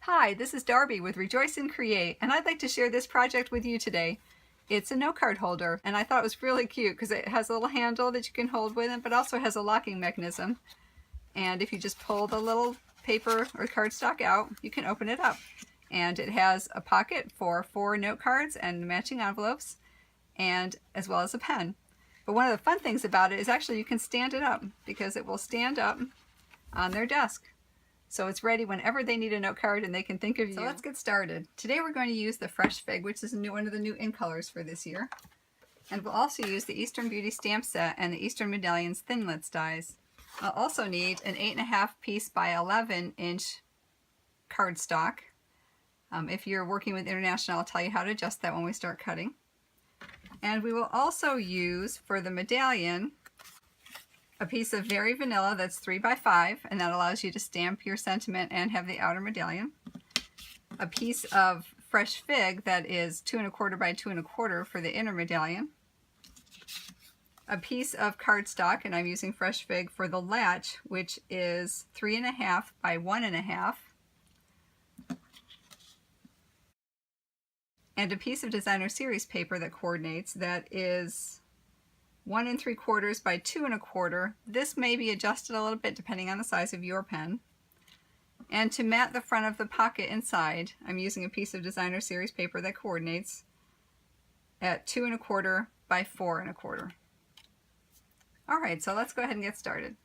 Hi, this is Darby with Rejoice and Create, and I'd like to share this project with you today. It's a note card holder, and I thought it was really cute because it has a little handle that you can hold with it, but also has a locking mechanism. And if you just pull the little paper or cardstock out, you can open it up. And it has a pocket for 4 note cards and matching envelopes, and as well as a pen. But one of the fun things about it is actually you can stand it up because it will stand up on their desk. So it's ready whenever they need a note card and they can think of you. So let's get started. Today we're going to use the Fresh Fig, which is one of the new in colors for this year. And we'll also use the Eastern Beauty stamp set and the Eastern Medallions Thinlits dies. I'll also need an 8.5 piece by 11 inch cardstock. If you're working with international, I'll tell you how to adjust that when we start cutting. And we will also use, for the medallion, a piece of Very Vanilla that's 3 by 5, and that allows you to stamp your sentiment and have the outer medallion. A piece of Fresh Fig that is 2 1/4 by 2 1/4 for the inner medallion. A piece of cardstock, and I'm using Fresh Fig for the latch, which is 3.5 by 1.5. And a piece of Designer Series paper that coordinates that is 1 3/4 by 2 1/4. This may be adjusted a little bit depending on the size of your pen. And to mat the front of the pocket inside, I'm using a piece of Designer Series paper that coordinates at 2 1/4 by 4 1/4. Alright, so let's go ahead and get started.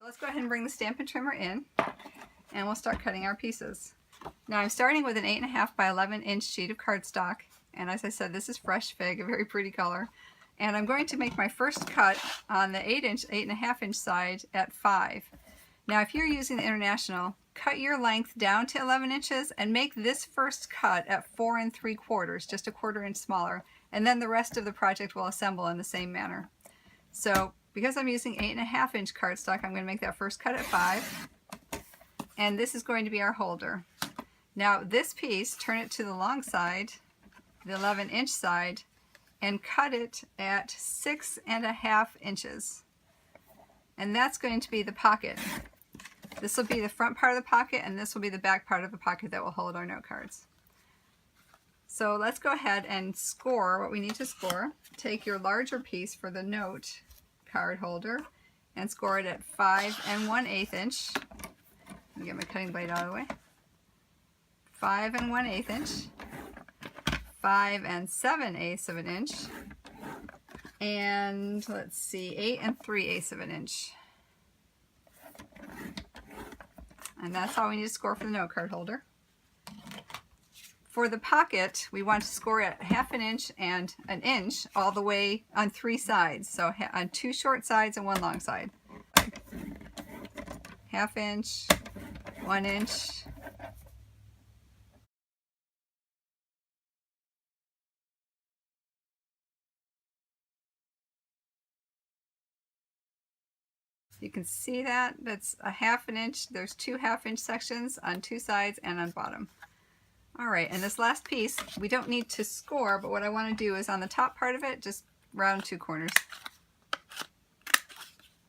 Let's go ahead and bring the Stampin' trimmer in, and we'll start cutting our pieces. Now I'm starting with an 8.5 by 11 inch sheet of cardstock. And as I said, this is Fresh Fig, a very pretty color. And I'm going to make my first cut on the 8.5 inch side at 5. Now if you're using the International, cut your length down to 11 inches and make this first cut at 4 3/4, just a 1/4 inch smaller. And then the rest of the project will assemble in the same manner. So because I'm using 8.5 inch cardstock, I'm going to make that first cut at 5. And this is going to be our holder. Now this piece, turn it to the long side, the 11 inch side, and cut it at 6.5 inches. And that's going to be the pocket. This will be the front part of the pocket, and this will be the back part of the pocket that will hold our note cards. So let's go ahead and score what we need to score. Take your larger piece for the note card holder and score it at 5 1/8 inch. Let me get my cutting blade out of the way. 5 1/8 inch. 5 7/8 of an inch, and let's see, 8 3/8 of an inch. And that's all we need to score for the note card holder. For the pocket, we want to score at 1/2 inch and 1 inch all the way on 3 sides. So on 2 short sides and 1 long side. 1/2 inch, 1 inch. You can see that that's a 1/2 inch. There's 2 1/2 inch sections on 2 sides and on bottom. Alright, and this last piece we don't need to score, but what I want to do is on the top part of it, just round 2 corners,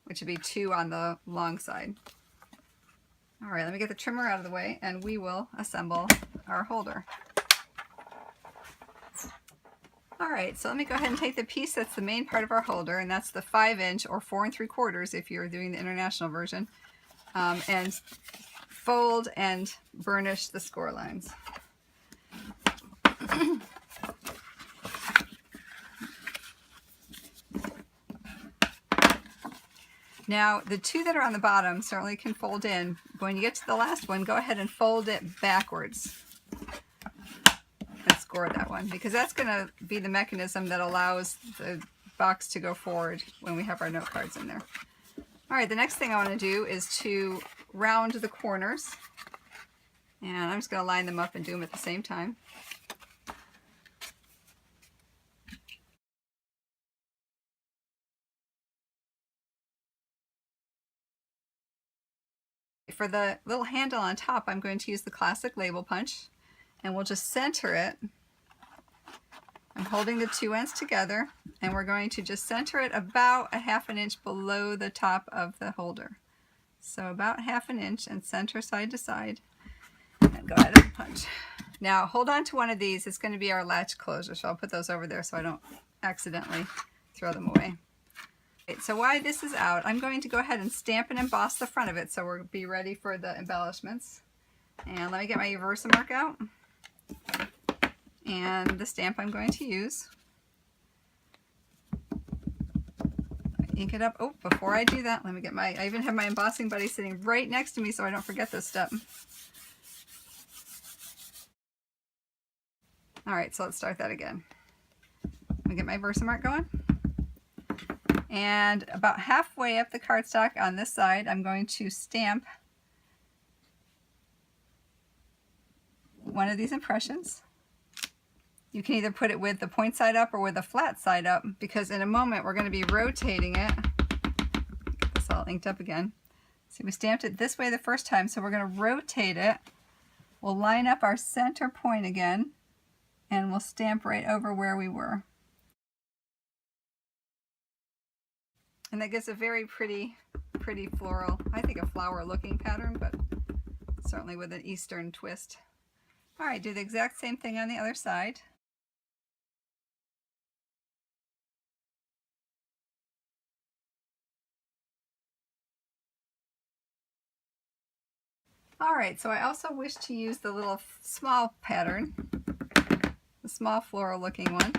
which would be 2 on the long side. Alright, let me get the trimmer out of the way and we will assemble our holder. Alright, so let me go ahead and take the piece that's the main part of our holder, and that's the 5 inch or 4 3/4 if you're doing the International version, and fold and burnish the score lines. Now the 2 that are on the bottom certainly can fold in. When you get to the last one, go ahead and fold it backwards. Score that one, because that's going to be the mechanism that allows the box to go forward when we have our note cards in there. Alright, the next thing I want to do is to round the corners, and I'm just going to line them up and do them at the same time. For the little handle on top, I'm going to use the classic label punch, and we'll just center it. I'm holding the 2 ends together, and we're going to just center it about a 1/2 inch below the top of the holder. So about 1/2 inch, and center side to side. And go ahead and punch. Now hold on to one of these. It's going to be our latch closure, so I'll put those over there so I don't accidentally throw them away. Okay, so while this is out, I'm going to go ahead and stamp and emboss the front of it so we'll be ready for the embellishments. And let me get my Versamark out and the stamp I'm going to use. Ink it up. Oh, before I do that, let me get I even have my embossing buddy sitting right next to me so I don't forget this step. All right, so let's start that again. Let me get my Versamark going. And about halfway up the cardstock on this side, I'm going to stamp one of these impressions. You can either put it with the point side up or with the flat side up, because in a moment we're going to be rotating it. Get this all inked up again. See, we stamped it this way the first time, so we're going to rotate it. We'll line up our center point again, and we'll stamp right over where we were. And that gives a very pretty floral, I think a flower looking pattern, but certainly with an Eastern twist. All right, do the exact same thing on the other side. All right, so I also wish to use the little small pattern, the small floral looking one.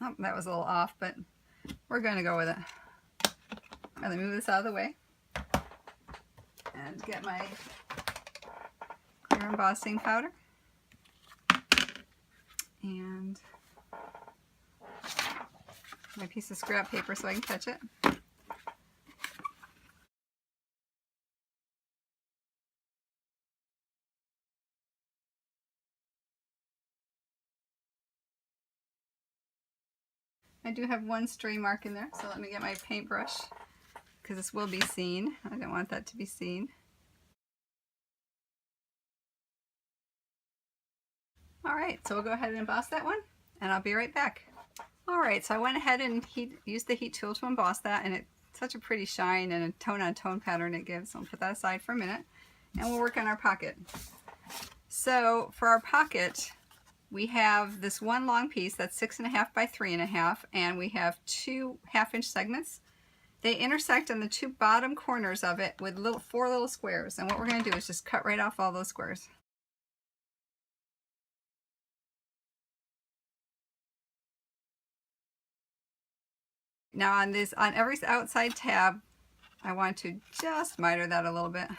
Oh, that was a little off, but we're going to go with it. Let me move this out of the way and get my clear embossing powder. And my piece of scrap paper so I can catch it. I do have one stray mark in there, so let me get my paintbrush, because this will be seen. I don't want that to be seen. All right, so we'll go ahead and emboss that one, and I'll be right back. All right, so I went ahead and used the heat tool to emboss that, and it's such a pretty shine and a tone-on-tone pattern it gives. So I'll put that aside for a minute, and we'll work on our pocket. So for our pocket, we have this one long piece that's 6.5 by 3.5, and we have 2 1/2 inch segments. They intersect on the 2 bottom corners of it with 4 little squares, and what we're going to do is just cut right off all those squares. Now on every outside tab, I want to just miter that a little bit,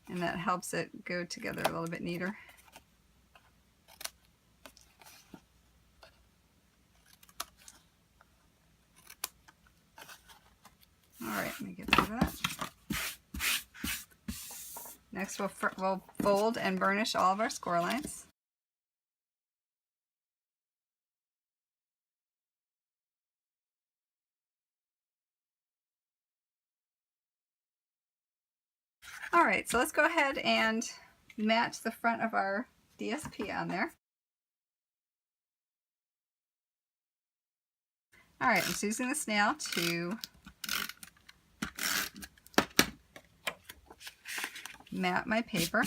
and that helps it go together a little bit neater. All right, let me get rid of that. Next, we'll fold and burnish all of our score lines. All right, so let's go ahead and match the front of our DSP on there. All right, I'm just using the snail to mat my paper.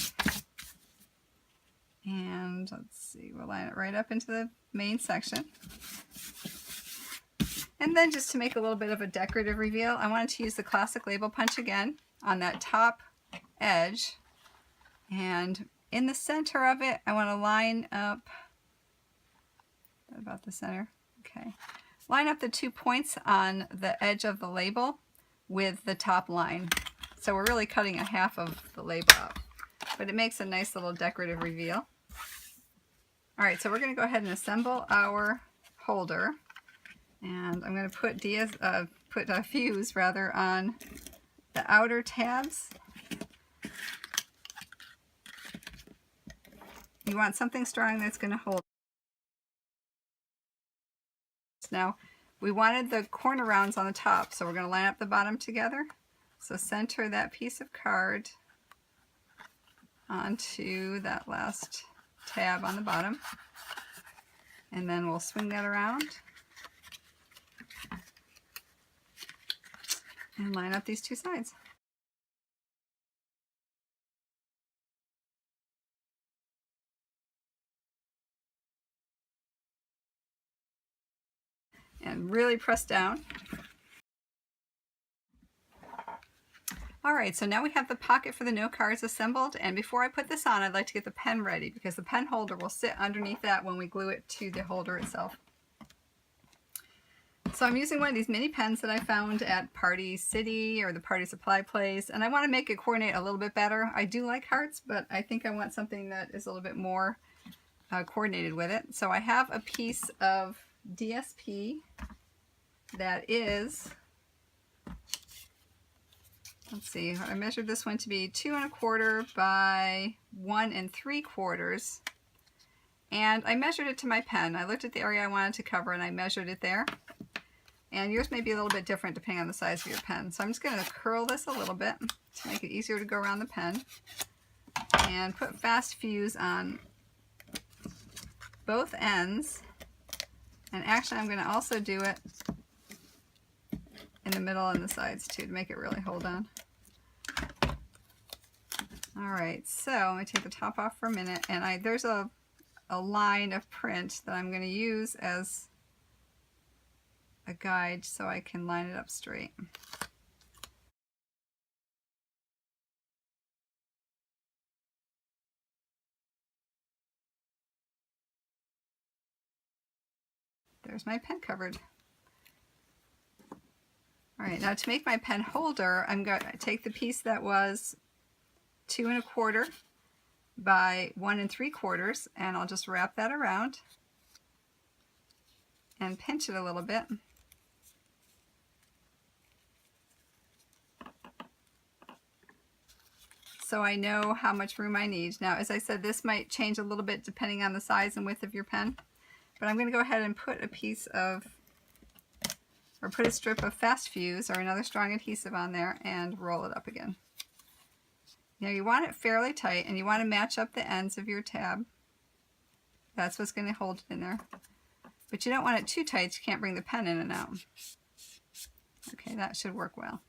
And let's see, we'll line it right up into the main section. And then just to make a little bit of a decorative reveal, I wanted to use the classic label punch again on that top edge. And in the center of it, I want to line up, about the center, okay. Line up the 2 points on the edge of the label with the top line. So we're really cutting 1/2 of the label out, but it makes a nice little decorative reveal. All right, so we're going to go ahead and assemble our holder, and I'm going to put a fuse rather on the outer tabs. You want something strong that's going to hold. Now, we wanted the corner rounds on the top, so we're going to line up the bottom together. So center that piece of card onto that last tab on the bottom. And then we'll swing that around and line up these two sides. And really press down. Alright, so now we have the pocket for the note cards assembled, and before I put this on, I'd like to get the pen ready because the pen holder will sit underneath that when we glue it to the holder itself. So I'm using one of these mini pens that I found at Party City or the Party Supply Place, and I want to make it coordinate a little bit better. I do like hearts, but I think I want something that is a little bit more coordinated with it. So I have a piece of DSP that is, let's see, I measured this one to be 2 1/4 by 1 3/4, and I measured it to my pen. I looked at the area I wanted to cover and I measured it there. And yours may be a little bit different depending on the size of your pen. So I'm just going to curl this a little bit to make it easier to go around the pen, and put fast fuse on both ends. And actually I'm going to also do it in the middle and the sides too to make it really hold on. Alright, so I'm going to take the top off for a minute, and there's a line of print that I'm going to use as a guide so I can line it up straight. There's my pen covered. Alright, now to make my pen holder, I'm going to take the piece that was 2 1/4 by 1 3/4, and I'll just wrap that around and pinch it a little bit. So I know how much room I need. Now, as I said, this might change a little bit depending on the size and width of your pen, but I'm going to go ahead and put a piece of, or put a strip of fast fuse or another strong adhesive on there and roll it up again. Now you want it fairly tight, and you want to match up the ends of your tab. That's what's going to hold it in there. But you don't want it too tight, you can't bring the pen in and out. Okay, that should work well.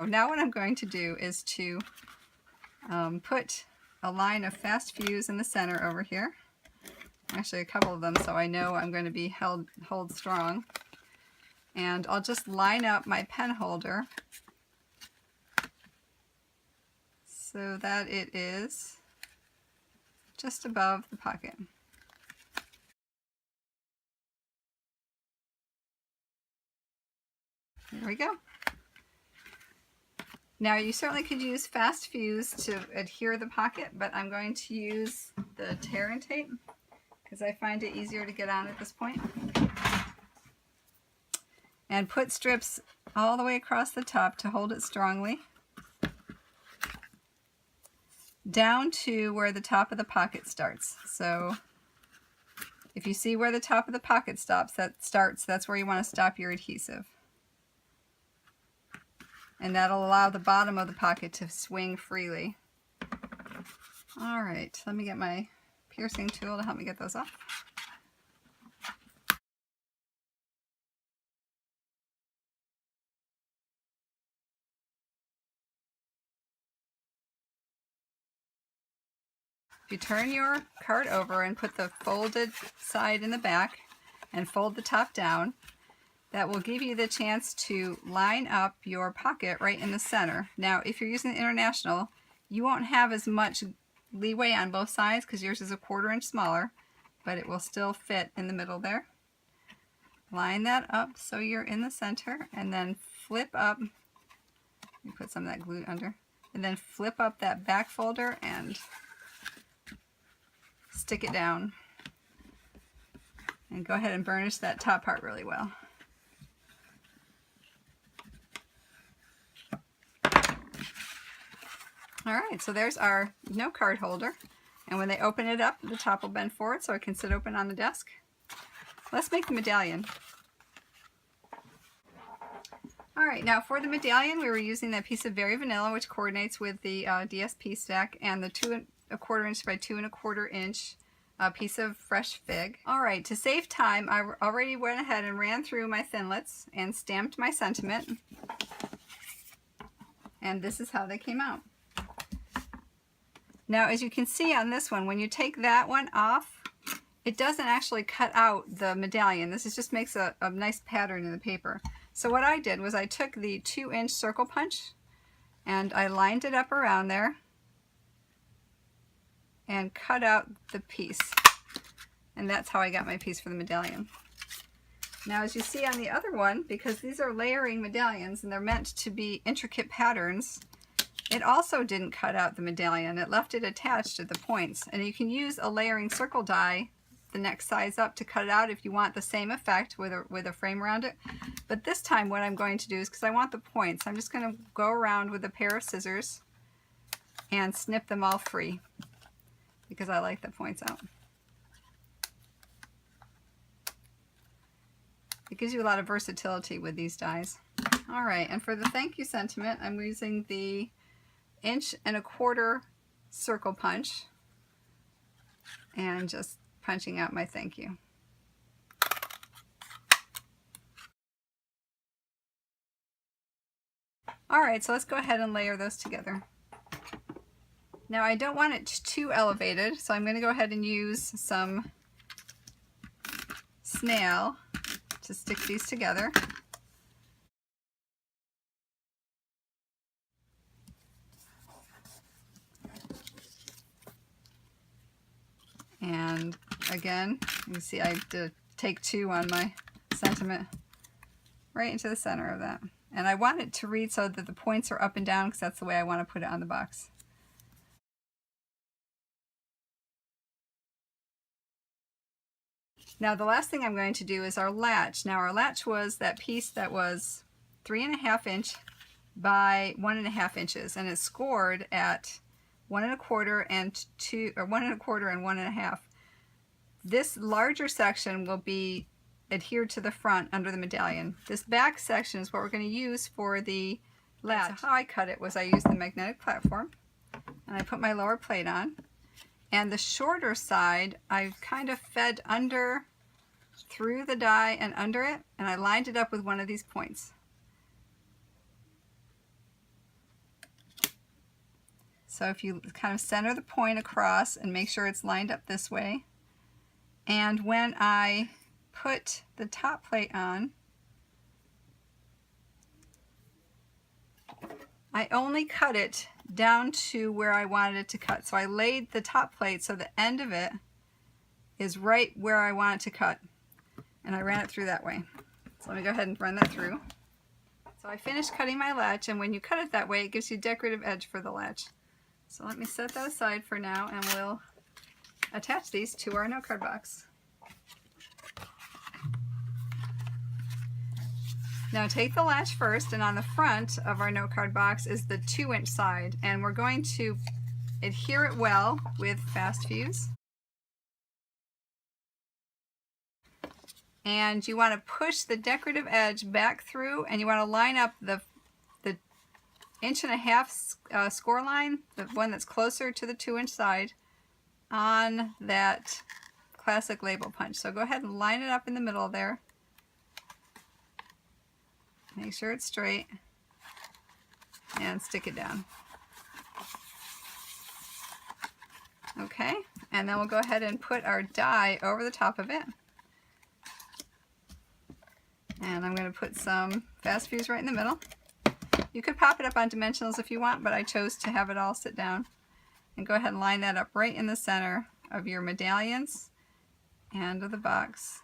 Now what I'm going to do is to put a line of fast fuse in the center over here. Actually a couple of them, so I know I'm going to be hold strong. And I'll just line up my pen holder so that it is just above the pocket. There we go. Now you certainly could use fast fuse to adhere the pocket, but I'm going to use the tear and tape because I find it easier to get on at this point. And put strips all the way across the top to hold it strongly, down to where the top of the pocket starts. So if you see where the top of the pocket stops, that's where you want to stop your adhesive. And that'll allow the bottom of the pocket to swing freely. Alright, let me get my piercing tool to help me get those off. If you turn your card over and put the folded side in the back and fold the top down, that will give you the chance to line up your pocket right in the center. Now, if you're using the International, you won't have as much leeway on both sides because yours is a 1/4 inch smaller, but it will still fit in the middle there. Line that up so you're in the center, and then flip up. You put some of that glue under, and then flip up that back folder and stick it down. And go ahead and burnish that top part really well. Alright, so there's our note card holder, and when they open it up, the top will bend forward so it can sit open on the desk. Let's make the medallion. Alright, now for the medallion we were using that piece of Very Vanilla, which coordinates with the DSP stack, and the 2¼ inch by 2¼ inch piece of fresh fig. Alright, to save time, I already went ahead and ran through my thinlits and stamped my sentiment. And this is how they came out. Now, as you can see on this one, when you take that one off, it doesn't actually cut out the medallion. This just makes a nice pattern in the paper. So what I did was I took the 2-inch circle punch and I lined it up around there and cut out the piece. And that's how I got my piece for the medallion. Now, as you see on the other one, because these are layering medallions and they're meant to be intricate patterns, it also didn't cut out the medallion. It left it attached at the points. And you can use a layering circle die the next size up to cut it out if you want the same effect with a frame around it. But this time what I'm going to do is, because I want the points, I'm just going to go around with a pair of scissors and snip them all free because I like the points out. It gives you a lot of versatility with these dies. Alright, and for the thank you sentiment, I'm using the 1¼ inch circle punch and just punching out my thank you. Alright, so let's go ahead and layer those together. Now I don't want it too elevated, so I'm going to go ahead and use some snail to stick these together. And again, you can see I did take 2 on my sentiment right into the center of that. And I want it to read so that the points are up and down because that's the way I want to put it on the box. Now the last thing I'm going to do is our latch. Now our latch was that piece that was 3½ inch by 1½ inches, and it's scored at 1¼ and 2, or 1¼ and 1½. This larger section will be adhered to the front under the medallion. This back section is what we're going to use for the latch. So how I cut it was I used the magnetic platform and I put my lower plate on, and the shorter side I kind of fed under through the die and under it, and I lined it up with one of these points. So if you kind of center the point across and make sure it's lined up this way, and when I put the top plate on, I only cut it down to where I wanted it to cut. So I laid the top plate so the end of it is right where I want it to cut, and I ran it through that way. So let me go ahead and run that through. So I finished cutting my latch, and when you cut it that way, it gives you a decorative edge for the latch. So let me set that aside for now, and we'll attach these to our note card box. Now take the latch first, and on the front of our note card box is the 2-inch side, and we're going to adhere it well with fast fuse. And you want to push the decorative edge back through, and you want to line up the 1.5 inch score line, the one that's closer to the 2-inch side, on that classic label punch. So go ahead and line it up in the middle there. Make sure it's straight and stick it down. Okay, and then we'll go ahead and put our die over the top of it. And I'm going to put some fast fuse right in the middle. You could pop it up on dimensionals if you want, but I chose to have it all sit down. And go ahead and line that up right in the center of your medallions and of the box.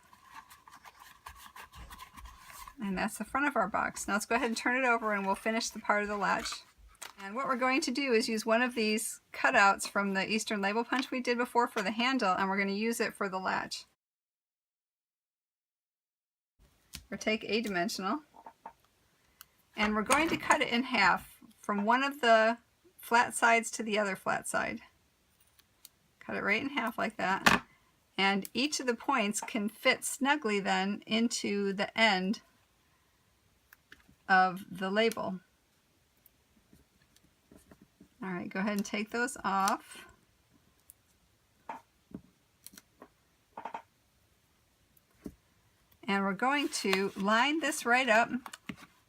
And that's the front of our box. Now let's go ahead and turn it over and we'll finish the part of the latch. And what we're going to do is use one of these cutouts from the Eastern label punch we did before for the handle, and we're going to use it for the latch. Or take a dimensional, and we're going to cut it in half from one of the flat sides to the other flat side. Cut it right in half like that, and each of the points can fit snugly then into the end of the label. All right, go ahead and take those off. And we're going to line this right up,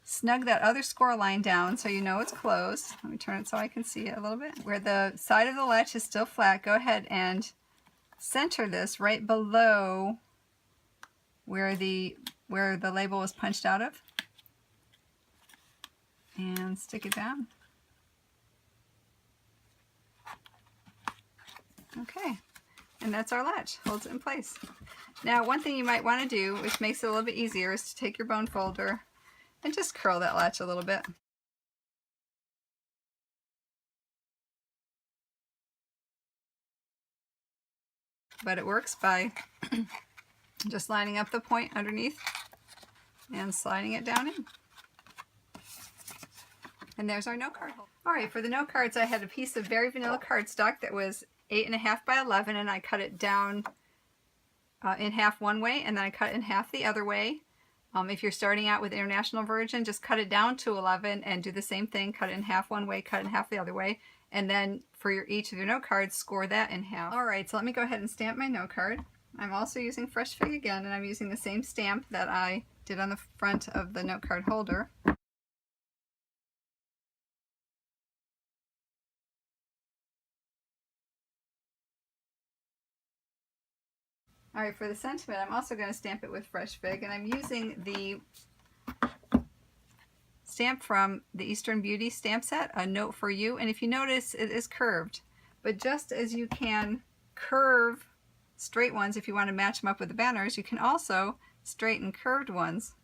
snug that other score line down so you know it's closed. Let me turn it so I can see it a little bit. Where the side of the latch is still flat, go ahead and center this right below where the label was punched out of. And stick it down. Okay, and that's our latch, holds it in place. Now, one thing you might want to do, which makes it a little bit easier, is to take your bone folder and just curl that latch a little bit. But it works by just lining up the point underneath and sliding it down in. And there's our note card holder. All right, for the note cards, I had a piece of very vanilla cardstock that was 8.5 by 11, and I cut it down in half one way, and then I cut it in half the other way. If you're starting out with International Version, just cut it down to 11 and do the same thing. Cut it in half one way, cut it in half the other way, and then for each of your note cards, score that in half. All right, so let me go ahead and stamp my note card. I'm also using Fresh Fig again, and I'm using the same stamp that I did on the front of the note card holder. All right, for the sentiment, I'm also going to stamp it with Fresh Fig, and I'm using the stamp from the Eastern Beauty stamp set, A Note for You. And if you notice, it is curved. But just as you can curve straight ones if you want to match them up with the banners, you can also straighten curved ones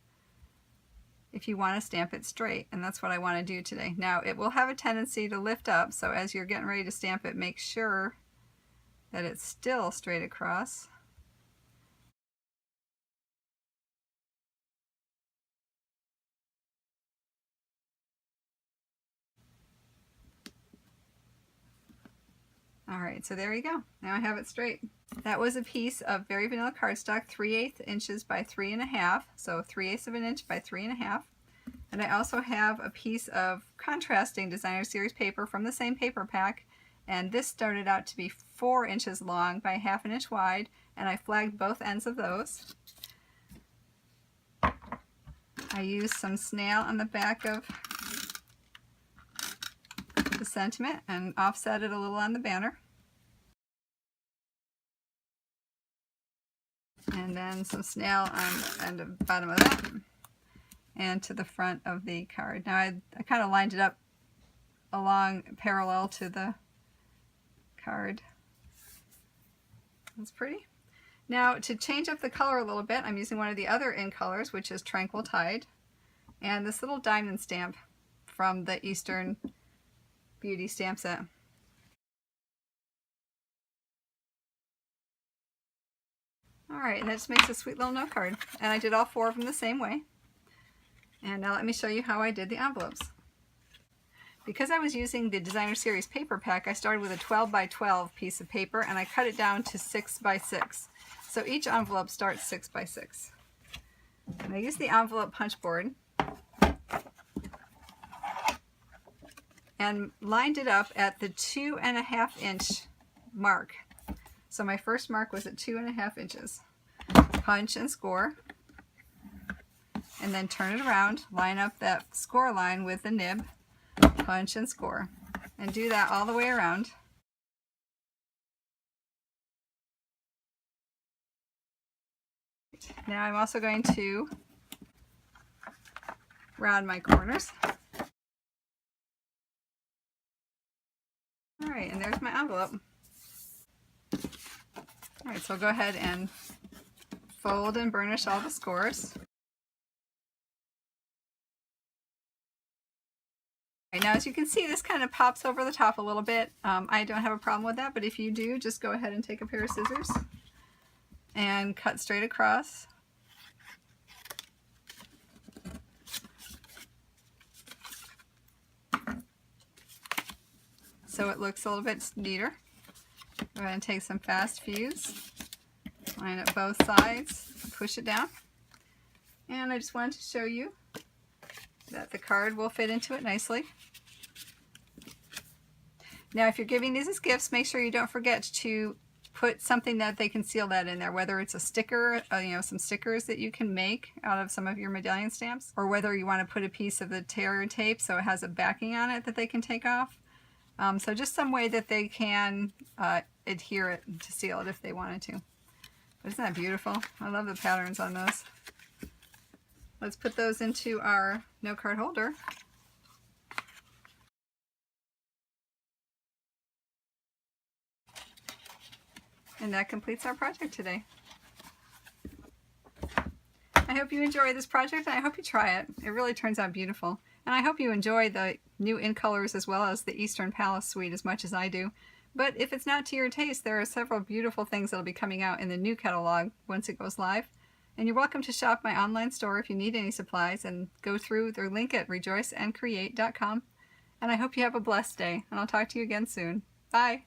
if you want to stamp it straight. And that's what I want to do today. Now, it will have a tendency to lift up, so as you're getting ready to stamp it, make sure that it's still straight across. All right, so there you go. Now I have it straight. That was a piece of very vanilla cardstock, 3/8 inches by 3.5, so 3/8 of an inch by 3.5. And I also have a piece of contrasting designer series paper from the same paper pack, and this started out to be 4 inches long by 1/2 inch wide, and I flagged both ends of those. I used some snail on the back of the sentiment and offset it a little on the banner. And then some snail on the bottom of that and to the front of the card. Now I kind of lined it up along parallel to the card. That's pretty. Now to change up the color a little bit, I'm using one of the other in colors, which is Tranquil Tide, and this little diamond stamp from the Eastern Beauty stamp set. Alright, and that just makes a sweet little note card. And I did all 4 of them the same way. And now let me show you how I did the envelopes. Because I was using the Designer Series paper pack, I started with a 12 by 12 piece of paper, and I cut it down to 6 by 6. So each envelope starts 6 by 6. And I used the envelope punch board and lined it up at the 2.5 inch mark. So my first mark was at 2.5 inches. Punch and score, and then turn it around, line up that score line with the nib, punch and score, and do that all the way around. Now I'm also going to round my corners. Alright, and there's my envelope. Alright, so I'll go ahead and fold and burnish all the scores. Right, now as you can see, this kind of pops over the top a little bit. I don't have a problem with that, but if you do, just go ahead and take a pair of scissors and cut straight across. So it looks a little bit neater. Go ahead and take some fast fuse, line up both sides, push it down. And I just wanted to show you that the card will fit into it nicely. Now, if you're giving these as gifts, make sure you don't forget to put something that they can seal that in there, whether it's a sticker, some stickers that you can make out of some of your medallion stamps, or whether you want to put a piece of the tear tape so it has a backing on it that they can take off. So just some way that they can adhere it to seal it if they wanted to. But isn't that beautiful? I love the patterns on those. Let's put those into our note card holder. And that completes our project today. I hope you enjoy this project, and I hope you try it. It really turns out beautiful. And I hope you enjoy the new in colors as well as the Eastern Palace suite as much as I do. But if it's not to your taste, there are several beautiful things that will be coming out in the new catalog once it goes live. And you're welcome to shop my online store if you need any supplies, and go through their link at rejoiceandcreate.com. And I hope you have a blessed day, and I'll talk to you again soon. Bye!